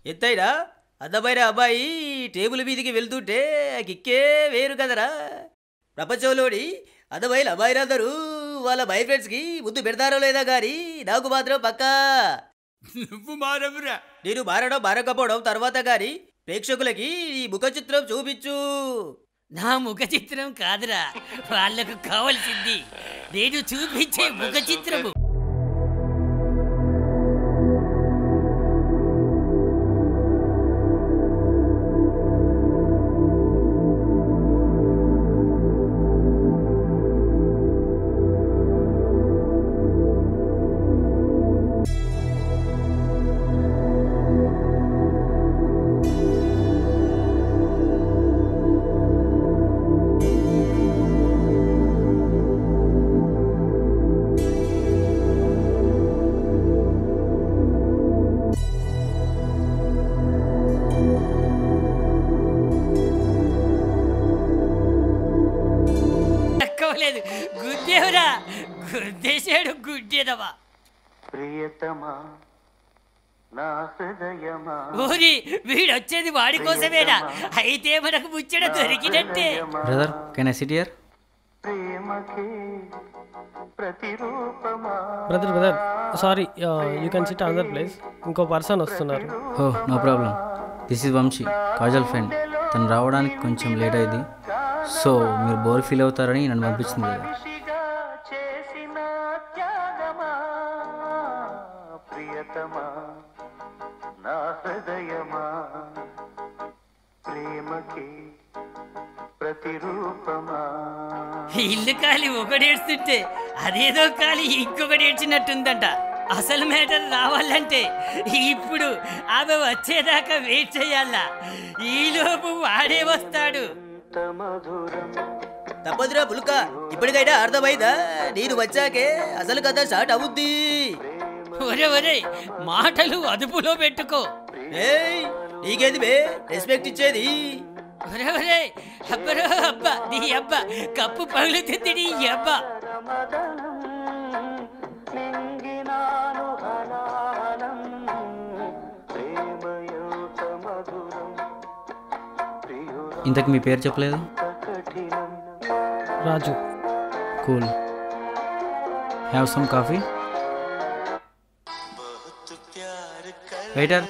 ఎత్తైనా అందమైన అబ్బాయి టేబుల్ మీదికి వెళ్తుంటే కిక్కే వేరు కదరా. ప్రపంచంలోని అందమైన అబ్బాయిలందరూ వాళ్ళ బాయ్ ఫ్రెండ్స్కి ముద్దు పెడతారో లేదా కానీ నాకు మాత్రం పక్కా. నువ్వు మారవురా. నేను మారడం మారకపోవడం తర్వాత కానీ ప్రేక్షకులకి ఈ ముఖ చిత్రం చూపించు. నా ముఖ చిత్రం కాదురా, వాళ్లకు కావలసింది నేను చూపించే ముఖ చిత్రము. గుద్దేవరా, గుద్దేశాడు గుడ్డేదవా. ఊరి వీడొచ్చేది వాడి కోసమేనా? అయితే మనకు ముచ్చట దొరికినట్టే. Brother, can I sit here? Brother sorry, you can sit another place. ఇంకో పర్సన్ వస్తున్నారు. Oh no problem. This is Vamsi, Kajal friend. తను రావడానికి కొంచెం లేట్ అయింది, సో మీరు బోర్ ఫీల్ అవుతారని నన్ను పంపించింది కదా. ఇల్లు కాలి ఒకడేడ్చుంటే అదేదో కాలి ఇంకొకడేడ్చినట్టుందంట. అసలు మ్యాటర్ రావాలంటే ఇప్పుడు ఆమె వచ్చేదాకా వెయిట్ చేయాలా. ఈలోపు వాడే వస్తాడు. తప్పదురా పులుక, ఇప్పటికైనా అర్థమైందా? నేను వచ్చాకే అసలు కథ స్టార్ట్ అవుద్ది. ఒరే ఒరే, మాటలు అదుపులో పెట్టుకో. ఏయ్, నీకేది బే రెస్పెక్ట్ ఇచ్చేది? ఒరే ఒరే, అబ్బరో అబ్బా నీ అబ్బా, కప్పు పగులుతుంది నీ అబ్బా. ఇంతకు మీ పేరు చెప్పలేదు? Raju. Cool. Have some coffee? Waiter,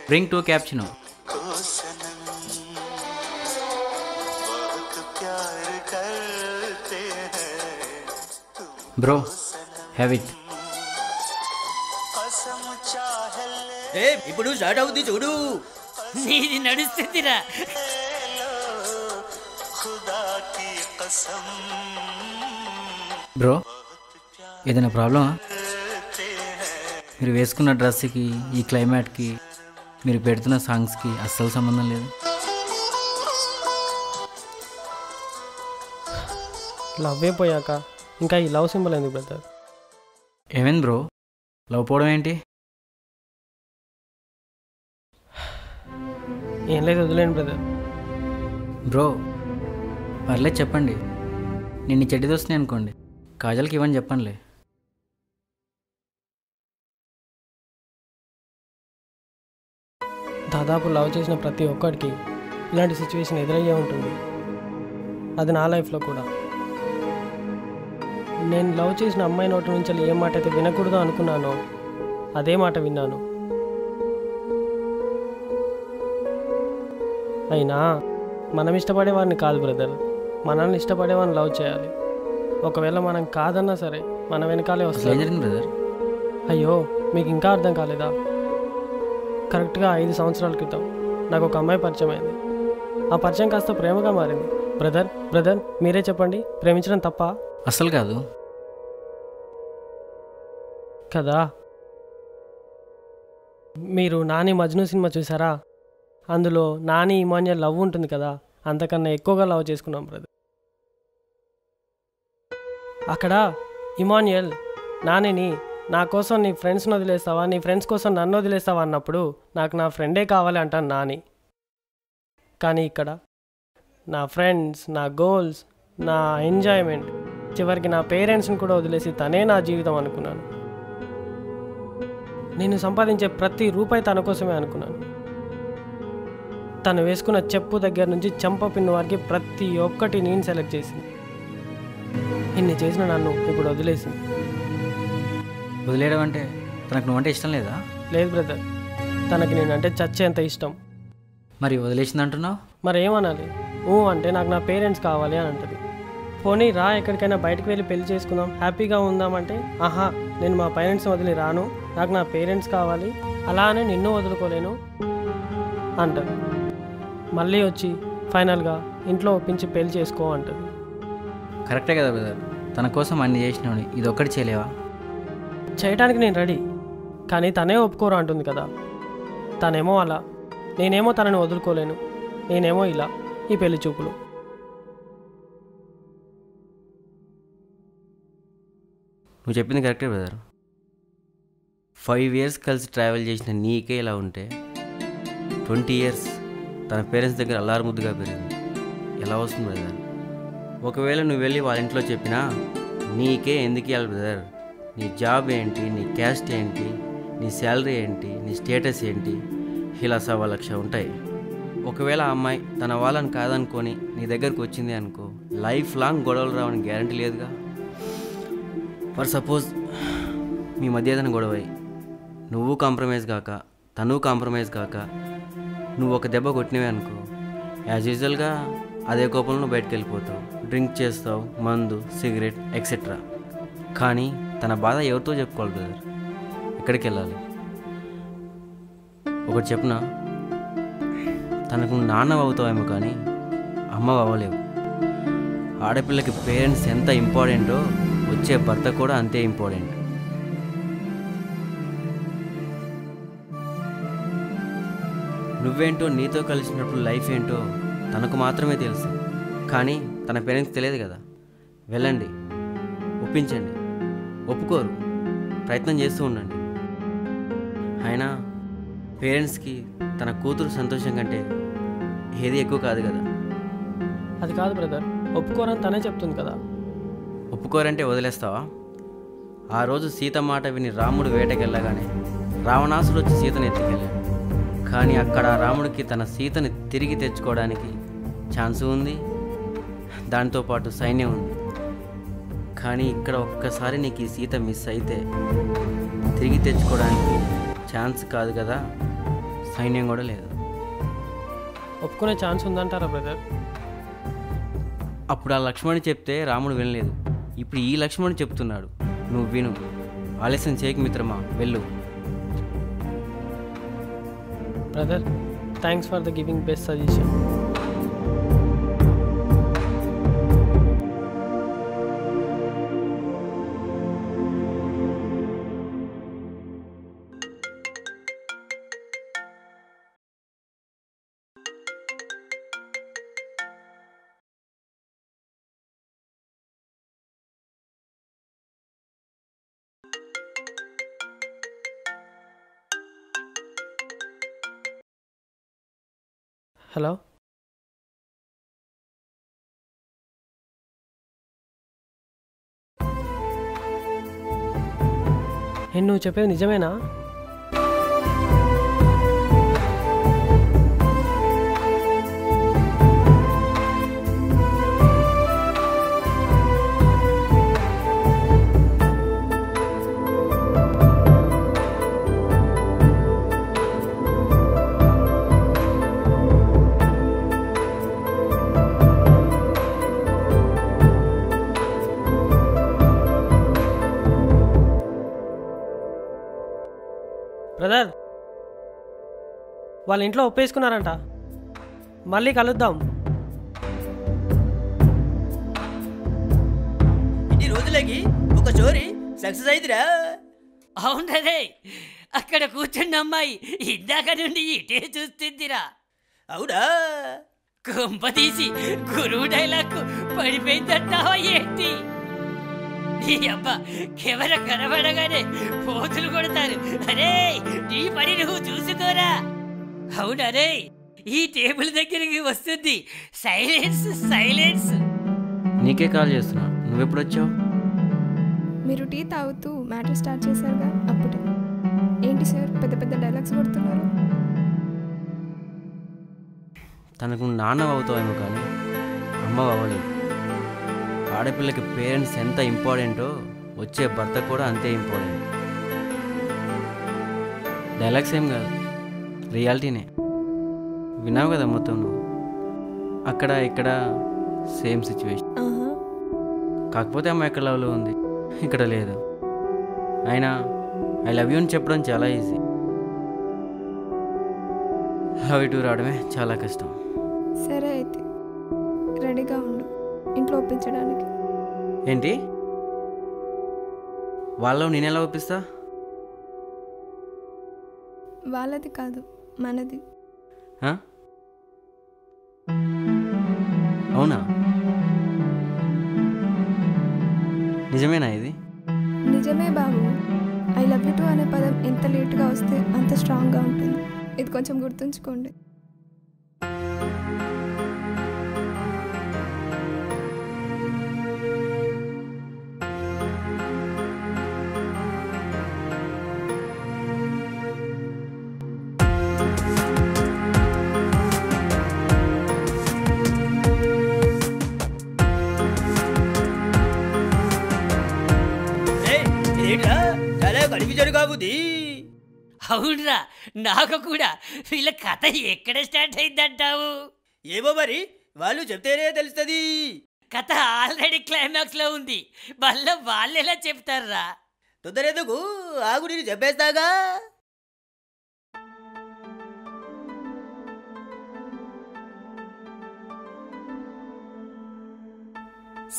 bring 2 cappuccino. Bro, have it. ఇప్పుడు స్టార్ట్ అవుద్ది చూడు. నీది నడుస్తుందిరా. బ్రో, ఏదైనా ప్రాబ్లమా? మీరు వేసుకున్న డ్రెస్కి, ఈ క్లైమేట్కి, మీరు పెడుతున్న సాంగ్స్కి అస్సలు సంబంధం లేదు. లవ్ అయిపోయాక ఇంకా ఈ లవ్ సింబల్ ఎందుకు బ్రదర్? ఏమైంది బ్రో, లవ్ పోవడం ఏంటి? ఏం లేదు, వదిలేండి బ్రదర్. బ్రో పర్లేదు చెప్పండి. నేను చెడ్డి దోస్తున్నాయి అనుకోండి, కాజల్కి ఇవ్వని చెప్పండిలే. దాదాపు లవ్ చేసిన ప్రతి ఒక్కడికి ఇలాంటి సిచ్యువేషన్ ఎదురయ్యే ఉంటుంది. అది నా లైఫ్లో కూడా. నేను లవ్ చేసిన అమ్మాయి నోటి నుంచి ఏ మాట అయితే వినకూడదు అనుకున్నానో అదే మాట విన్నాను. అయినా మనం ఇష్టపడే వారిని కాదు బ్రదర్, మనల్ని ఇష్టపడే వారిని లవ్ చేయాలి. ఒకవేళ మనం కాదన్నా సరే మన వెనకాలే వస్తుంది బ్రదర్. అయ్యో, మీకు ఇంకా అర్థం కాలేదా? కరెక్ట్గా 5 సంవత్సరాల క్రితం నాకు ఒక అమ్మాయి పరిచయం అయింది. ఆ పరిచయం కాస్త ప్రేమగా మారింది. బ్రదర్ మీరే చెప్పండి, ప్రేమించడం తప్ప? అసలు కాదు కదా. మీరు నాని మజ్ను సినిమా చూసారా? అందులో నాని ఇమాన్యుయల్ లవ్ ఉంటుంది కదా, అంతకన్నా ఎక్కువగా లవ్ చేసుకున్నాం బ్రదర్. అక్కడ ఇమాన్యుయల్ నానిని నా కోసం నీ ఫ్రెండ్స్ని వదిలేస్తావా, నీ ఫ్రెండ్స్ కోసం నన్ను వదిలేస్తావా అన్నప్పుడు నాకు నా ఫ్రెండే కావాలి అంటాను నాని. కానీ ఇక్కడ నా ఫ్రెండ్స్, నా గోల్స్, నా ఎంజాయ్మెంట్, చివరికి నా పేరెంట్స్ని కూడా వదిలేసి తనే నా జీవితం అనుకున్నాను. నేను సంపాదించే ప్రతి రూపాయి తన కోసమే అనుకున్నాను. తను వేసుకున్న చెప్పు దగ్గర నుంచి చెంప పిన్ను వారికి ప్రతి ఒక్కటి నేను సెలెక్ట్ చేసింది. ఇన్ని చేసిన నన్ను ఇప్పుడు వదిలేసింది. వదిలేయడం అంటే తనకు నువ్వంటే ఇష్టం లేదా? లేదు బ్రదర్, తనకి నేనంటే చచ్చేంత ఇష్టం. మరి వదిలేసింది అంటున్నావు? మరి ఏమనాలి? అంటే నాకు నా పేరెంట్స్ కావాలి అని అంటది. పోనీ రా ఎక్కడికైనా బయటకు వెళ్ళి పెళ్లి చేసుకుందాం, హ్యాపీగా ఉందామంటే ఆహా నేను మా పేరెంట్స్ని వదిలి రాను, నాకు నా పేరెంట్స్ కావాలి, అలానే నిన్ను వదులుకోలేను అంటది. మళ్ళీ వచ్చి ఫైనల్గా ఇంట్లో ఒప్పించి పెళ్లి చేసుకో అంటది. కరెక్టే కదా బ్రదర్, తన కోసం అన్ని చేసినావు, ఇది ఒక్కటి చేయలేవా? చేయడానికి నేను రెడీ, కానీ తనే ఒప్పుకోరు అంటుంది కదా. తనేమో అలా, నేనేమో తనని వదులుకోలేను, నేనేమో ఇలా, ఈ పెళ్లి చూపులు. నువ్వు చెప్పింది కరెక్టే బ్రదర్. 5 years కలిసి ట్రావెల్ చేసిన నీకే ఇలా ఉంటే 20 years తన పేరెంట్స్ దగ్గర అల్లారు ముద్దుగా పెరిగింది, ఎలా వస్తుంది బ్రదర్? ఒకవేళ నువ్వు వెళ్ళి వాళ్ళ ఇంట్లో చెప్పినా నీకే ఎందుకు ఇవ్వాలి బ్రదర్? నీ జాబ్ ఏంటి, నీ క్యాస్ట్ ఏంటి, నీ శాలరీ ఏంటి, నీ స్టేటస్ ఏంటి, ఇలా 1,00,000 ఉంటాయి. ఒకవేళ ఆ అమ్మాయి తన వాళ్ళని కాదనుకొని నీ దగ్గరకు వచ్చింది అనుకో, లైఫ్ లాంగ్ గొడవలు రావని గ్యారంటీ లేదుగా. ఫర్ సపోజ్ మీ మధ్య ఏదైనా గొడవ నువ్వు కాంప్రమైజ్ కాక తను కాంప్రమైజ్ కాక నువ్వు ఒక దెబ్బ కొట్టినవే అనుకో, యాజ్ యూజువల్గా అదే కోపంలో నువ్వు బయటకు వెళ్ళిపోతావు, డ్రింక్ చేస్తావు, మందు, సిగరెట్ ఎక్సెట్రా. కానీ తన బాధ ఎవరితో చెప్పుకోవాలి బ్రదర్? ఎక్కడికి వెళ్ళాలి? ఒకటి చెప్పునా, తనకు నాన్న అవుతావేమో కానీ అమ్మ అవ్వలేవు. ఆడపిల్లకి పేరెంట్స్ ఎంత ఇంపార్టెంటో వచ్చే భర్త కూడా అంతే ఇంపార్టెంట్. నువ్వేంటో, నీతో కలిసినప్పుడు లైఫ్ ఏంటో తనకు మాత్రమే తెలుసు, కానీ తన పేరెంట్స్ తెలియదు కదా. వెళ్ళండి, ఒప్పించండి. ఒప్పుకోరు, ప్రయత్నం చేస్తూ ఉండండి. అయినా పేరెంట్స్కి తన కూతురు సంతోషం కంటే ఏది ఎక్కువ కాదు కదా. అది కాదు బ్రదర్, ఒప్పుకోరని తనే చెప్తుంది కదా. ఒప్పుకోరంటే వదిలేస్తావా? ఆ రోజు సీత మాట విని రాముడు వేటకెళ్ళగానే రావణాసుడు వచ్చి సీతను ఎత్తుకెళ్ళాడు. కానీ అక్కడ రాముడికి తన సీతని తిరిగి తెచ్చుకోవడానికి ఛాన్స్ ఉంది, దాంతోపాటు సైన్యం ఉంది. కానీ ఇక్కడ ఒక్కసారి నీకు ఈ సీత మిస్ అయితే తిరిగి తెచ్చుకోవడానికి ఛాన్స్ కాదు కదా, సైన్యం కూడా లేదు. ఒప్పుకునే ఛాన్స్ ఉందంటారా బ్రదర్? అప్పుడు ఆ లక్ష్మణుడు చెప్తే రాముడు వినలేదు, ఇప్పుడు ఈ లక్ష్మణుడు చెప్తున్నాడు, నువ్వు విను. ఆలస్యం చేయకు మిత్రమా, వెళ్ళు. Brother, thanks for the giving best suggestion. Hello, నువ్వు చెప్పేది నిజమేనా? బ్రదర్, వాళ్ళ ఇంట్లో ఒప్పేసుకున్నారంట, మళ్ళీ కలుద్దాం. ఇన్ని రోజులకి ఒక స్టోరీ సక్సెస్ అయిందిరా. అవునదే, అక్కడ కూర్చున్న అమ్మాయి ఇందాక నుండి ఇటే చూస్తుందిరా. అవునా? కొంపదీసి గురువు డైలాగ్ పడిపోయిందంటావా ఏంటి? నీ అబ్బా కెమెరా కనబడగానే పోతులు కొడతారు. అరే నీ పని నువ్వు చూసుకోరా. అవునరే, ఈ టేబుల్ దగ్గరికి వస్తుంది. Silence silence. నీకే కాల్ చేస్తున్నా, నువ్వెప్పుడు వచ్చావు? మీరు టీ తాగుతూ మ్యాటర్ స్టార్ట్ చేశారుగా, అప్పుడే. ఏంటి సార్ పెద్ద పెద్ద డైలాగ్స్ కొడుతున్నారు? తనకు నాన్న అవుతావేమో కానీ అమ్మ అవ్వలేదు. ఆడపిల్లకి పేరెంట్స్ ఎంత ఇంపార్టెంటో వచ్చే భర్త కూడా అంతే ఇంపార్టెంట్. డైలాగ్స్ ఏం కాదు, రియాలిటీనే. విన్నావు కదా మొత్తం నువ్వు. అక్కడ ఇక్కడ సేమ్ సిచ్యువేషన్. కాకపోతే అమ్మ ఎక్కడ లవ్లో ఉంది, ఇక్కడ లేదు. అయినా ఐ లవ్ యూ అని చెప్పడం చాలా ఈజీ, లవ్ యూ టు రావడమే చాలా కష్టం. సరే అయితే రెడీగా ఉండు ఇంట్లో ఒప్పించడానికి. ఏంటి వాళ్ళు నేనెలా ఒప్పిస్తా? వాళ్ళది కాదు మనది. అవునా? నిజమేనా ఇది? నిజమే బాబు. ఐ లవ్ యూ టు అనే పదం ఎంత లేట్గా వస్తే అంత స్ట్రాంగ్గా ఉంటుంది. ఇది కొంచెం గుర్తుంచుకోండి. ఏంట్రా చాలా కనిపించాడు కాబుద్ది. అవునరా, నాకు కూడా వీళ్ళ కథ ఎక్కడ స్టార్ట్ అయిందంటావు? ఏమో మరి, వాళ్ళు చెప్తేనే తెలుస్తుంది. కథ ఆల్రెడీ క్లైమాక్స్ లో ఉంది, మళ్ళీ వాళ్ళు ఎలా చెప్తారా? తొందరెందుకు, ఆగు నేను చెప్పేస్తాగా.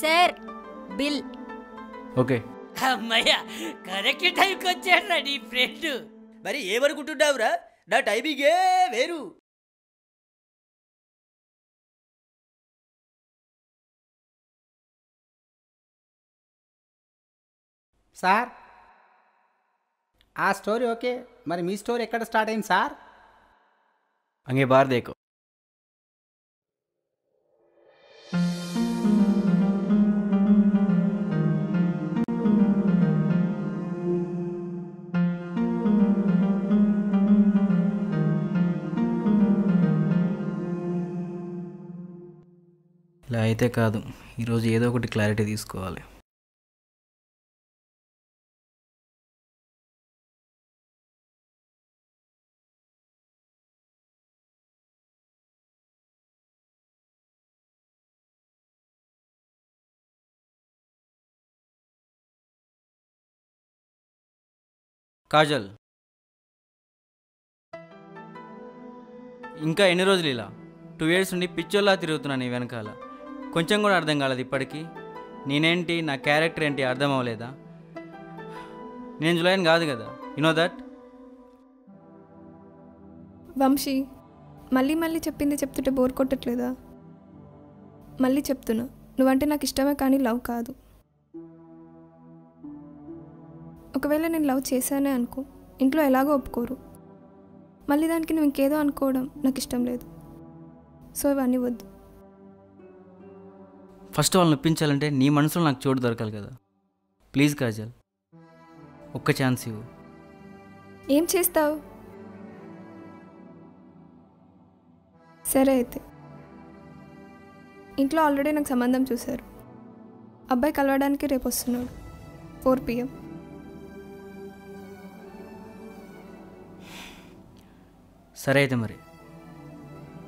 Sir bill. ఓకే. అమ్మయ్య, కరెక్ట్ టైంకి వచ్చాడురా నీ ఫ్రెండ్. మరి ఏమనుకుంటున్నావురా, నా టైమింగే వేరు. సార్ ఆ స్టోరీ ఓకే, మరి మీ స్టోరీ ఎక్కడ స్టార్ట్ అయింది సార్? అంగే బార్ దేకో. ఇలా అయితే కాదు, ఈరోజు ఏదో ఒకటి క్లారిటీ తీసుకోవాలి. కాజల్, ఇంకా ఎన్ని రోజులు ఇలా? 2 years నుండి పిచ్చోల్లా తిరుగుతున్నాను నీ వెనకాల. కొంచెం కూడా అర్థం కాలేదు ఇప్పటికీ. నేనేంటి, నా క్యారెక్టర్ ఏంటి అర్థం అవ్వలేదా? నేను జులైన్ కాదు కదా, యు నో దట్. వంశీ, మళ్ళీ మళ్ళీ చెప్పింది చెప్తుంటే బోర్ కొట్టట్లేదా? మళ్ళీ చెప్తున్నా, నువ్వంటే నాకు ఇష్టమే కానీ లవ్ కాదు. ఒకవేళ నేను లవ్ చేశానే అనుకో, ఇంట్లో ఎలాగో ఒప్పుకోరు. మళ్ళీ దానికి నువ్వు ఇంకేదో అనుకోవడం నాకు ఇష్టం లేదు. సో ఇవన్నీ వద్దు. ఫస్ట్ వాళ్ళని ఒప్పించాలంటే నీ మనసులో నాకు చోటు దొరకాలి కదా. ప్లీజ్ కాజల్, ఒక్క ఛాన్స్ ఇవ్వు. ఏం చేస్తావు? సరే అయితే, ఇంట్లో ఆల్రెడీ నాకు సంబంధం చూశారు. అబ్బాయి కలవడానికి రేపు వస్తున్నాడు 4 PM. సరే అయితే మరి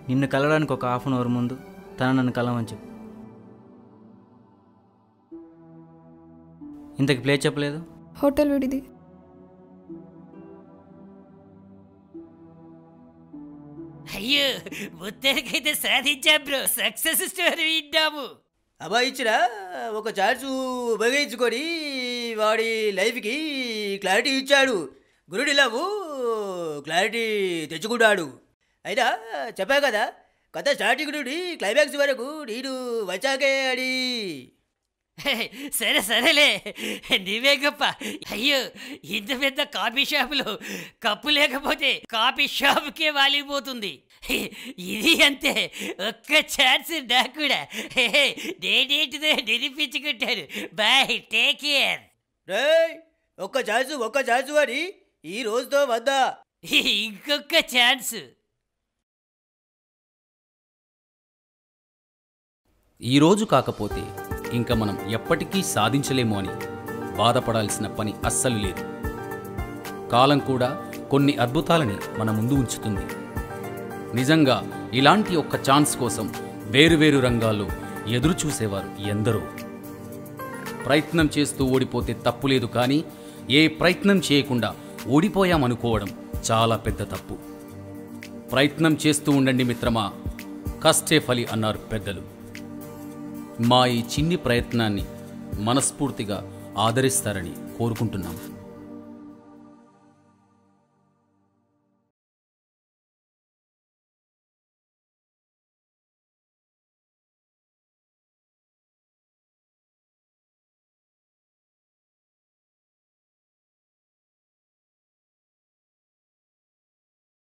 నిన్ను కలవడానికి ఒక 1/2 hour ముందు తను నన్ను కలవని చెప్పు. ఇంతకు ప్లేస్ చెప్పలేదు. హోటల్ విడిది. అయ్యో, మొత్తానికైతే సాధించాం బ్రో. సక్సెస్ స్టోరీ వింటాము. అబ్బాయి ఇచ్చిన ఒక ఛాన్స్ ఉపయోగించుకొని వాడి లైఫ్కి క్లారిటీ ఇచ్చాడు. గురుడి లవ్ క్లారిటీ తెచ్చుకున్నాడు. అయినా చెప్పా కదా, కథ స్టార్టింగ్ నుండి క్లైమాక్స్ వరకు నేను వచ్చాకే అని. సరే సరేలే, నీవే గొప్ప. అయ్యో, ఇంత పెద్ద కాఫీ షాపులో కప్పు లేకపోతే కాఫీ షాపుకే వాలిపోతుంది. ఇది అంతే, ఒక్క ఛాన్స్ నాకు కూడా. నేనేంటిదో నిరూపించుకుంటాను. Bye, take care. రే, ఒక్క ఛాన్సు అని ఈ రోజుతో వద్దా. ఇంకొక ఛాన్స్. ఈరోజు కాకపోతే ఇంకా మనం ఎప్పటికీ సాధించలేము అని బాధపడాల్సిన పని అస్సలు లేదు. కాలం కూడా కొన్ని అద్భుతాలని మన ముందు ఉంచుతుంది. నిజంగా ఇలాంటి ఒక్క ఛాన్స్ కోసం వేరువేరు రంగాల్లో ఎదురు చూసేవారు ఎందరో. ప్రయత్నం చేస్తూ ఓడిపోతే తప్పులేదు, కానీ ఏ ప్రయత్నం చేయకుండా ఓడిపోయామనుకోవడం చాలా పెద్ద తప్పు. ప్రయత్నం చేస్తూ ఉండండి మిత్రమా, కష్టే ఫలి అన్నారు పెద్దలు. మా ఈ చిన్ని ప్రయత్నాన్ని మనస్ఫూర్తిగా ఆదరిస్తారని కోరుకుంటున్నాం.